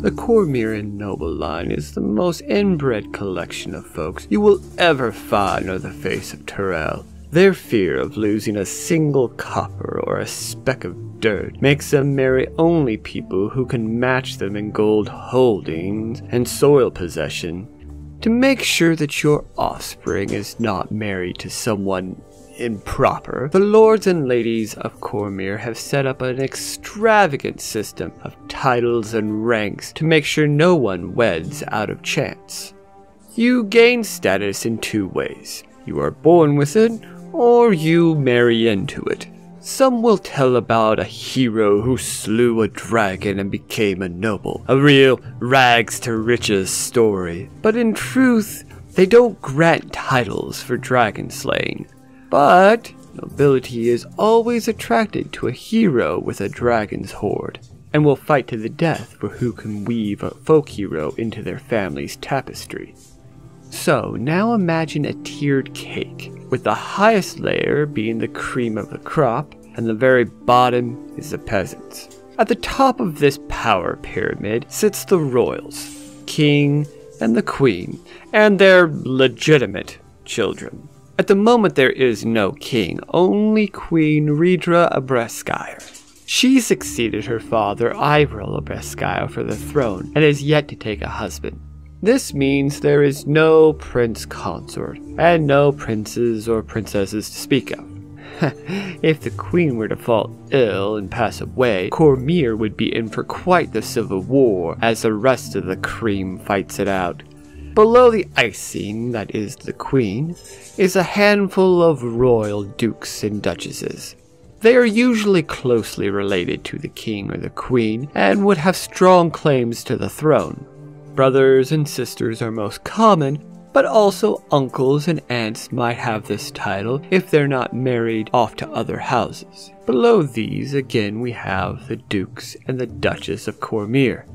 The Cormyr noble line is the most inbred collection of folks you will ever find on the face of Tyrell. Their fear of losing a single copper or a speck of dirt makes them marry only people who can match them in gold holdings and soil possession. To make sure that your offspring is not married to someone improper, the lords and ladies of Cormyr have set up an extravagant system of titles and ranks to make sure no one weds out of chance. You gain status in two ways. You are born with it, or you marry into it. Some will tell about a hero who slew a dragon and became a noble, a real rags to riches story. But in truth, they don't grant titles for dragon slaying. But nobility is always attracted to a hero with a dragon's hoard, and will fight to the death for who can weave a folk hero into their family's tapestry. So now imagine a tiered cake, with the highest layer being the cream of the crop, and the very bottom is the peasants. At the top of this power pyramid sits the royals, king and the queen, and their legitimate children. At the moment there is no king, only Queen Rydra Abreskire. She succeeded her father Eyril Abreskire for the throne, and is yet to take a husband. This means there is no prince consort, and no princes or princesses to speak of. If the queen were to fall ill and pass away, Cormyr would be in for quite the civil war as the rest of the cream fights it out. Below the icing, that is the queen, is a handful of royal dukes and duchesses. They are usually closely related to the king or the queen, and would have strong claims to the throne. Brothers and sisters are most common, but also uncles and aunts might have this title if they're not married off to other houses. Below these, again, we have the dukes and the duchess of Cormyr.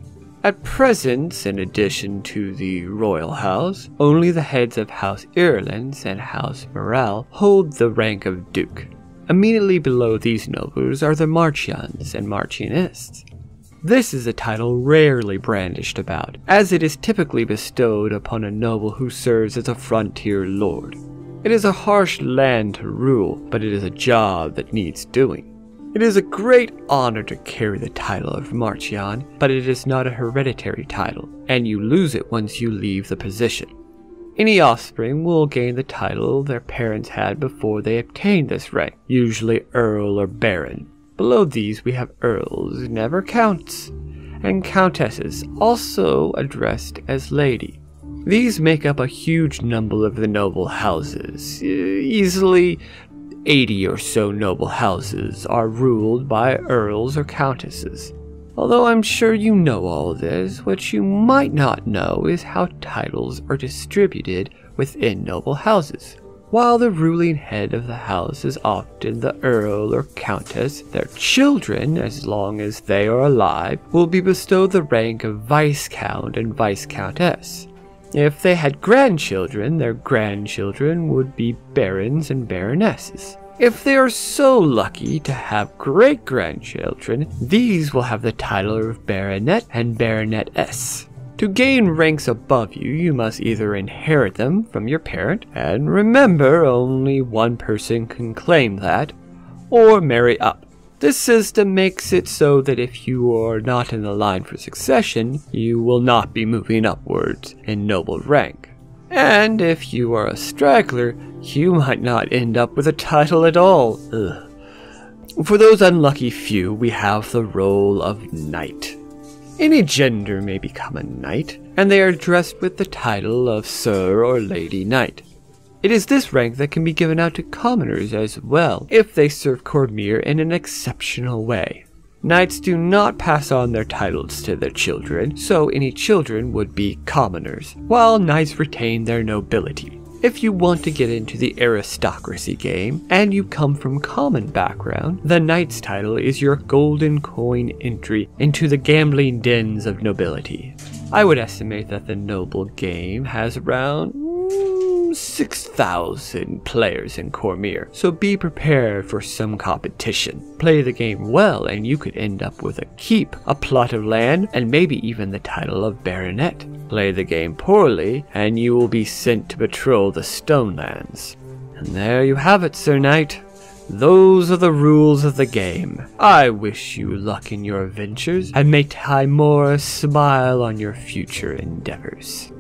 At present, in addition to the royal house, only the heads of House ILLANCE and House Morale hold the rank of duke. Immediately below these nobles are the marchions and marchionesses. This is a title rarely brandished about, as it is typically bestowed upon a noble who serves as a frontier lord. It is a harsh land to rule, but it is a job that needs doing. It is a great honor to carry the title of Marchion, but it is not a hereditary title, and you lose it once you leave the position. Any offspring will gain the title their parents had before they obtained this rank, usually Earl or Baron. Below these we have Earls, never Counts, and Countesses, also addressed as Lady. These make up a huge number of the noble houses. Easily 80 or so noble houses are ruled by Earls or Countesses. Although I'm sure you know all this, what you might not know is how titles are distributed within noble houses. While the ruling head of the house is often the Earl or Countess, their children, as long as they are alive, will be bestowed the rank of Viscount and Viscountess. If they had grandchildren, their grandchildren would be barons and baronesses. If they are so lucky to have great-grandchildren, these will have the title of baronet and baronetess. To gain ranks above you, you must either inherit them from your parent, and remember only one person can claim that, or marry up. This system makes it so that if you are not in the line for succession, you will not be moving upwards in noble rank. And if you are a straggler, you might not end up with a title at all. Ugh. For those unlucky few, we have the role of knight. Any gender may become a knight, and they are addressed with the title of Sir or Lady Knight. It is this rank that can be given out to commoners as well, if they serve Cormyr in an exceptional way. Knights do not pass on their titles to their children, so any children would be commoners, while knights retain their nobility. If you want to get into the aristocracy game, and you come from common background, the knight's title is your golden coin entry into the gambling dens of nobility. I would estimate that the noble game has around 60 6,000 players in Cormyr, so be prepared for some competition. Play the game well and you could end up with a keep, a plot of land, and maybe even the title of baronet. Play the game poorly and you will be sent to patrol the Stonelands. And there you have it, Sir Knight. Those are the rules of the game. I wish you luck in your adventures, and may Tymora smile on your future endeavors.